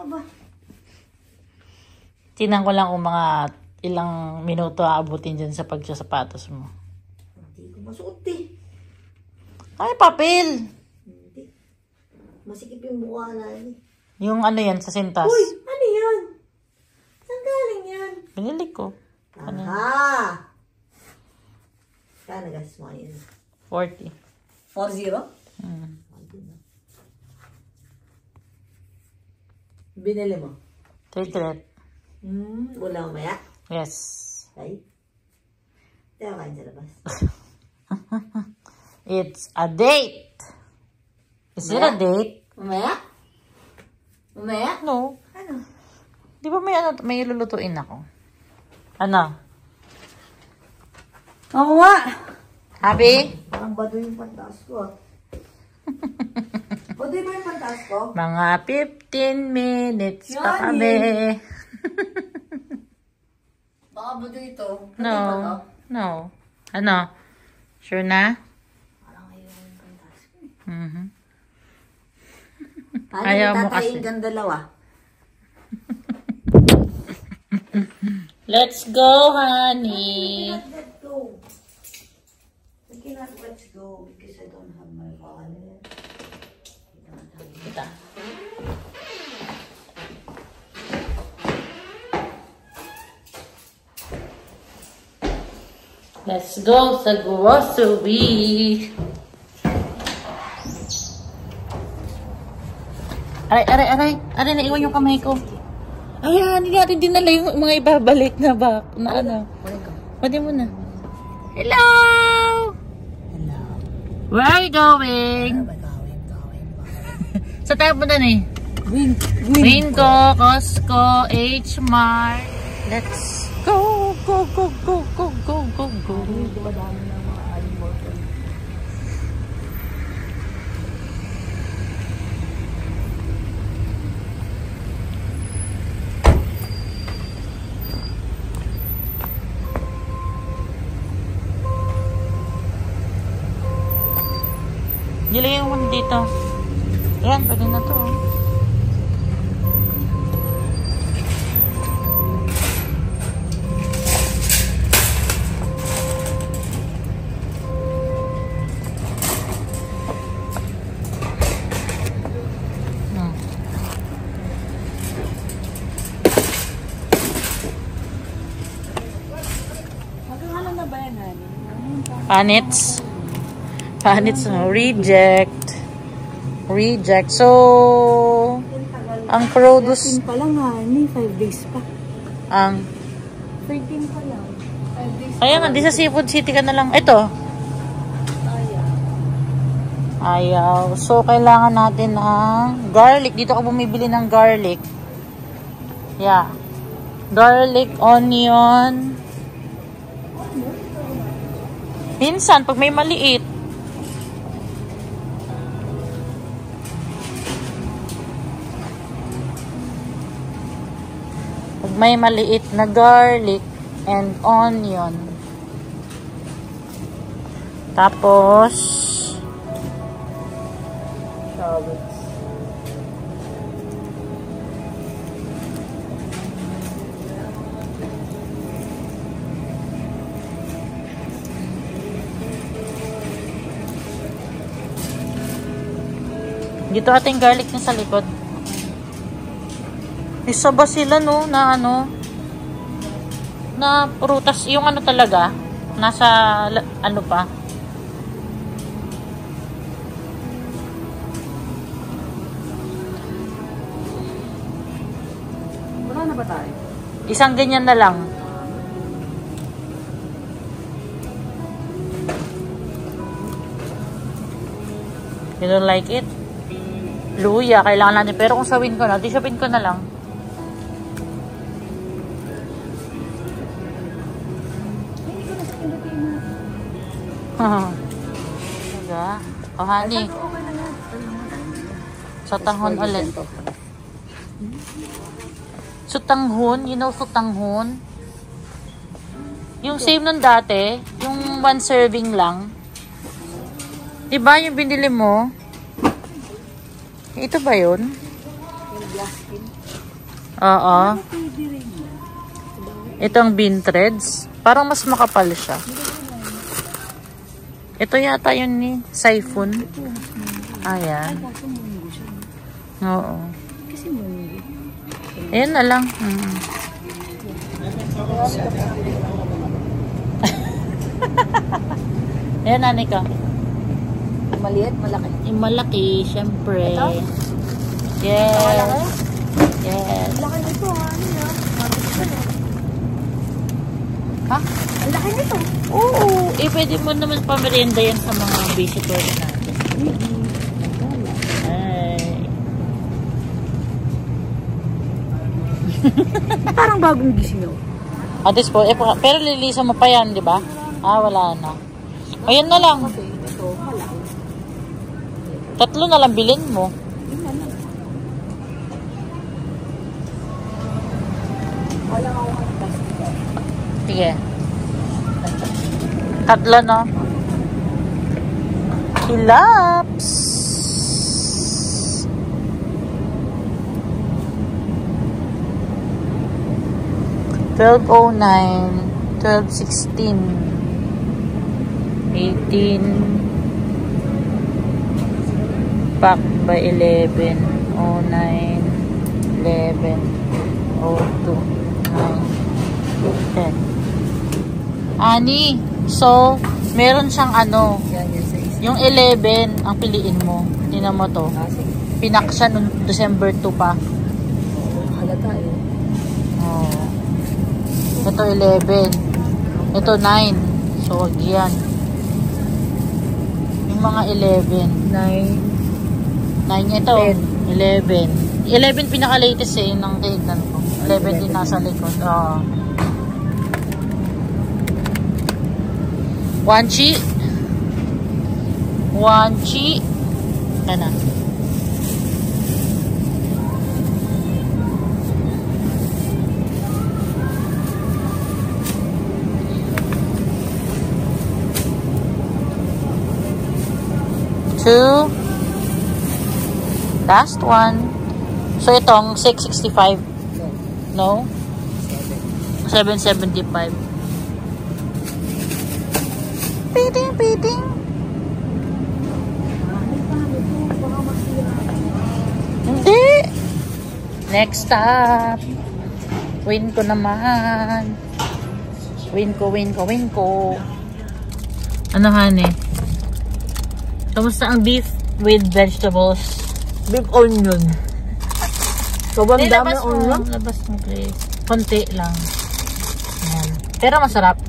ka ba? Tingnan ko lang kung mga ilang minuto aabutin dyan sa pagsasapatos mo. Hindi ko masuot eh. Ay, papel! Hindi. Masikip yung mukha na eh. Yung ano yan, sa sintas. Uy! Ano yan? Saan galing yan? Binili ko. Aha! Kaya nagastos mo yun? 40. 4-0? Binili mo? Titret. Wala mamaya? Yes. Ay? Tayo kain sa labas. It's a date. Is it a date? Mamaya? Mamaya? No. Ano? Di ba may lulutuin ako? Ano? Oo nga! Happy? Parang bado yung pantaas ko ah. Bado ba yung pantaas ko? Mga 15 minutes pa kami. Baka bado ito. No. No. Ano? Sure na? Parang ayaw yung pantaas ko. Ayaw mo kasi. Tatayin kang dalawa. Let's go, honey. Let's go. I cannot let's go because I don't have my wallet. Kita. Let's go sa grocery. Aray, naiwan yung kamay ko. Ayan, hindi natin dinala yung mga ibabalik na ano. Pwede mo na. Hello! Hello. Where are you going? Sa tayo po na eh. Winco, Costco, H-Mart. Let's go, go, go, go, go, go, go, go. Nilagay mo dito. Ayan, pwede na to. Magkakalan na ba yan, honey? Panits. Panits, reject. So, ang produce... 13 pa lang, honey. 5 days pa. Ang... 13 pa lang. 5 days Kaya nga, di sa Seafood City ka na lang. Ito. Ayaw. So, kailangan natin ng garlic. Dito ka bumibili ng garlic. Yeah. Garlic, onion. Minsan, pag may maliit. Pag may maliit na garlic and onion. Tapos, shallots. dito ating garlic niya sa likod. Isa ba sila no na ano na prutas yung ano talaga nasa ano pa Wala na ba tayo? isang ganyan na lang. You don't like it? Luya, kailangan natin. Pero kung sawin ko na, di sawin ko na lang. Diba? Oh, honey. Sotanghon ulit. Sotanghon? You know sotanghon? Yung same nun dati, yung 1 serving lang. Diba yung binili mo? Ito ba yun? Yaskin. Oo. Pwede rin yan. Itong bean threads. Parang mas makapal siya. Ito yata yun ni siphon. Ayan. Kaso munggo siya. Oo. Kasi munggo. Ayan na lang. Ayan, nanay ka. Maliit, malaki. Yung malaki, syempre. Ito? Yes. Malaki? Yes. Ang laki nito ha. Ha? Ang laki nito. Oo. Eh, pwede mo naman pamerienda yan sa mga visitor natin. Ay. Parang bagong gising ako. At this po, pero lilisa mo pa yan, di ba? Wala na. Ayan na lang. Kasi ito, malaki. 3 na lang bilhin mo. Wala ako ng plastic. Sige. 3 no? Hilaps! $12.09, $12.16, $18, pack by 11, $09, $11, $02, $9, $10. Ani, so, meron siyang ano, Yan, yan sa isa. yung 11 ang piliin mo. Tingnan mo to. Sige. Pinak siya noong December 2 pa. Halata eh. Oh. Ito 11. Ito 9. So, wag yan. Yung mga 11. 9 ito. 11. 11 pinaka-latest eh, yung nakikita ko. 11 din nasa likod. Oo. Wanchi. Ano? Two. Last one. So, itong 665. No? 775. Piting. Hindi. Next stop. Win ko naman. Win ko. Ano, honey? Kamusta ang beef with vegetables? Big onion. Sobrang dami ng onion. Labas mo, please. Konti lang. Ayan. Pero masarap.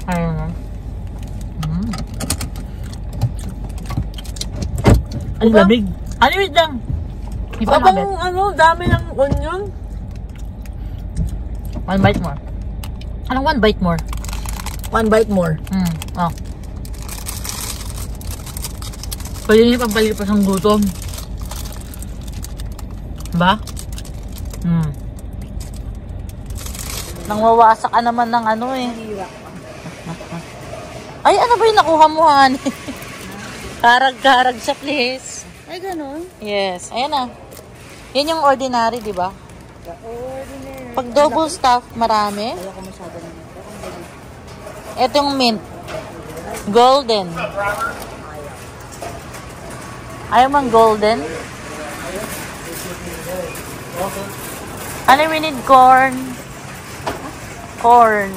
Ayun. Ang lamig. Wait lang. Abang dami ng onion. One bite more. Anong one bite more? One bite more. Oh. Pwede niyo pampalipas ang gutom. Ba? Nangwawasak ka naman ng ano eh. Ay, ano ba yung nakuha mo, honey? Karag siya, please. Ay, ganun. Yes. Ayan na. Yan yung ordinary, di ba? Ordinary. Pag double stuff, marami. Ayoko masyado na. Ito yung mint. Golden. Ayaw mang golden? Ano, we need corn. Corn.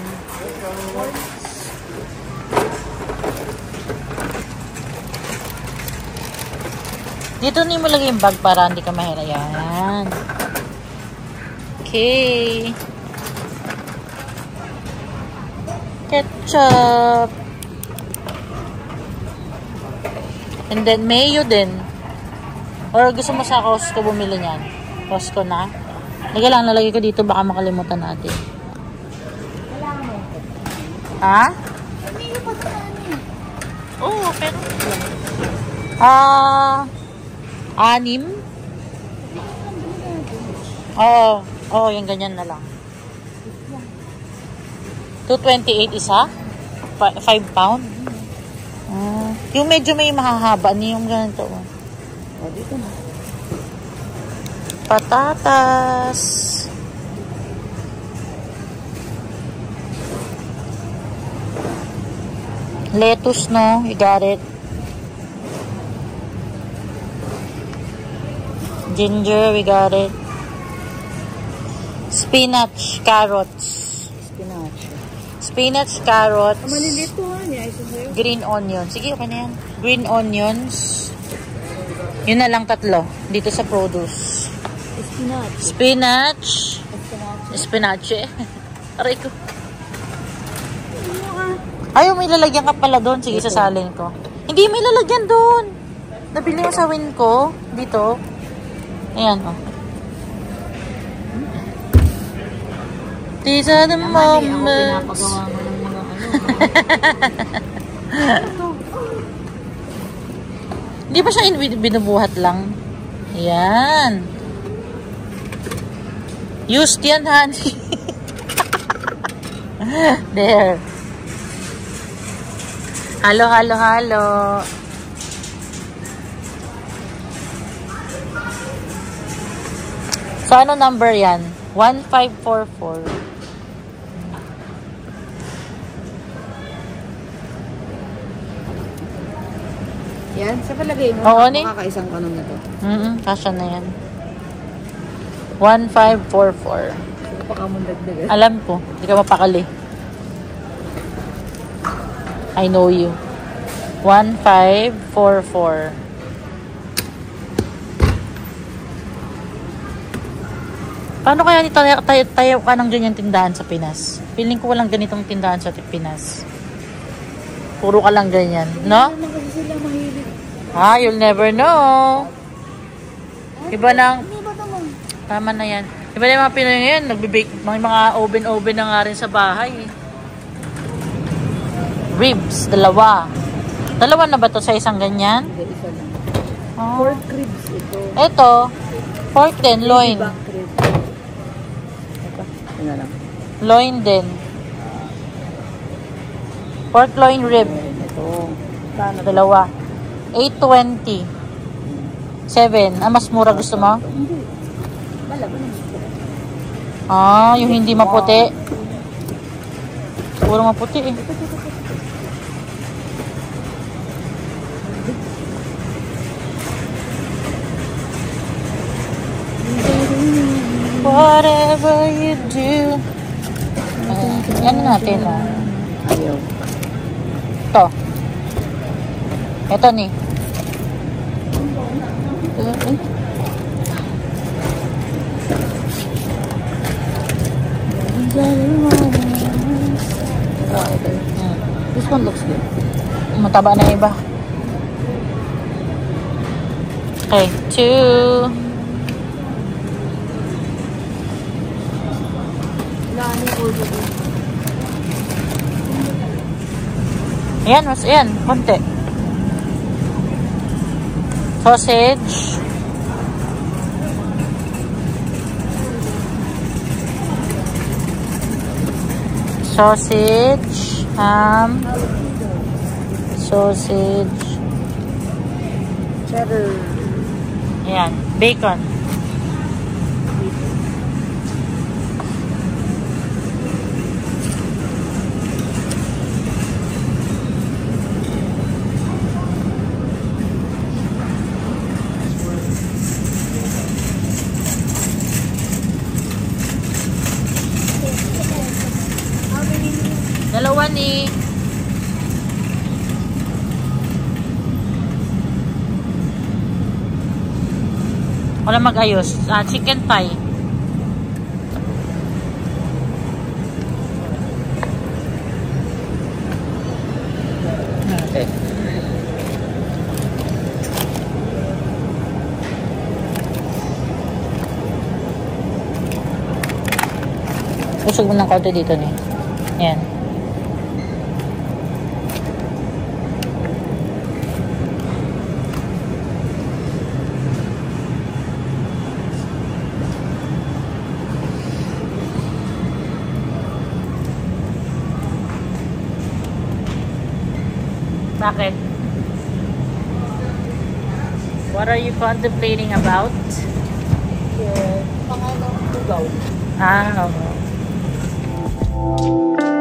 Dito ni mo lagay yung bag para hindi ka mahira. Yan. Okay. Ketchup. And then mayo din. Or gusto mo sa Costco bumili niyan? Costco na. Nalagay ko dito baka makalimutan natin. Ha? Oo, pero 6. Oo, yung ganyan na lang. 228 isa? 5 pound? Yung medyo may mahahaba niya yung ganito. O, dito na. Patatas. Lettuce, no? You got it. Ginger, we got it. Spinach, carrots. Spinach. Spinach, carrots. Malilito ha niya. Isa sa'yo. Green onions. Sige, okay na yan. Green onions. Yun na lang 3. Dito sa produce. Spinach. Spinach. Spinach. Aray ko. Ayaw, may lalagyan ka pala doon. Sige, sasalin ko. Hindi, may lalagyan doon. Nabili mo sa win ko. Dito. Ayan, oh. These are the moments. Ako pinapagawa mo ng mga Hindi ba siya binubuhat lang? Ayan. Used yan, honey. There. Halo, halo, halo. So, ano number yan? 1544. Yan, sa palagay mo, Oo, ni? makakaisang kanong na to. Kasya na yan. 1544. Sino pa ka mong dagdagan? Alam ko, hindi ka mapakali. I know you. 1544. Paano kaya tayo ka ng ganyan tindahan sa Pinas? Feeling ko walang ganitong tindahan sa Pinas. Puro ka lang ganyan, no? Hindi naman kasi sila mahilig. You'll never know. Iba nang... Ano ba naman? Tama na yan. Iba na yung mga Pinoy ngayon, nagbibake, mga oven-oven na nga rin sa bahay. Ribs, 2. 2 na ba to sa isang ganyan? Hindi, isa lang. Oh. Pork ribs ito. Ito, pork din, loin. Back ribs. Ito, yun na lang. Loin din. Pork loin rib. Ito. 2. 820. 7. Mas mura gusto mo? Hindi. Wala ba naman? Yung hindi maputi. Puro maputi eh. Whatever you do. Yan natin ah. Ayaw. Ito. Ito ni. This one looks good. Mataba na iba. Okay, 2. Ayan, mas ayan, konti. Sausage. Sausage. Ham. Sausage. Cheddar. Ayan, bacon. Dalawa ni. Wala mag-ayos. Chicken pie. Okay. Usog mo ng konti dito ni. Yan. Bakit? What are you contemplating about? Pangalang tugaw. Oo.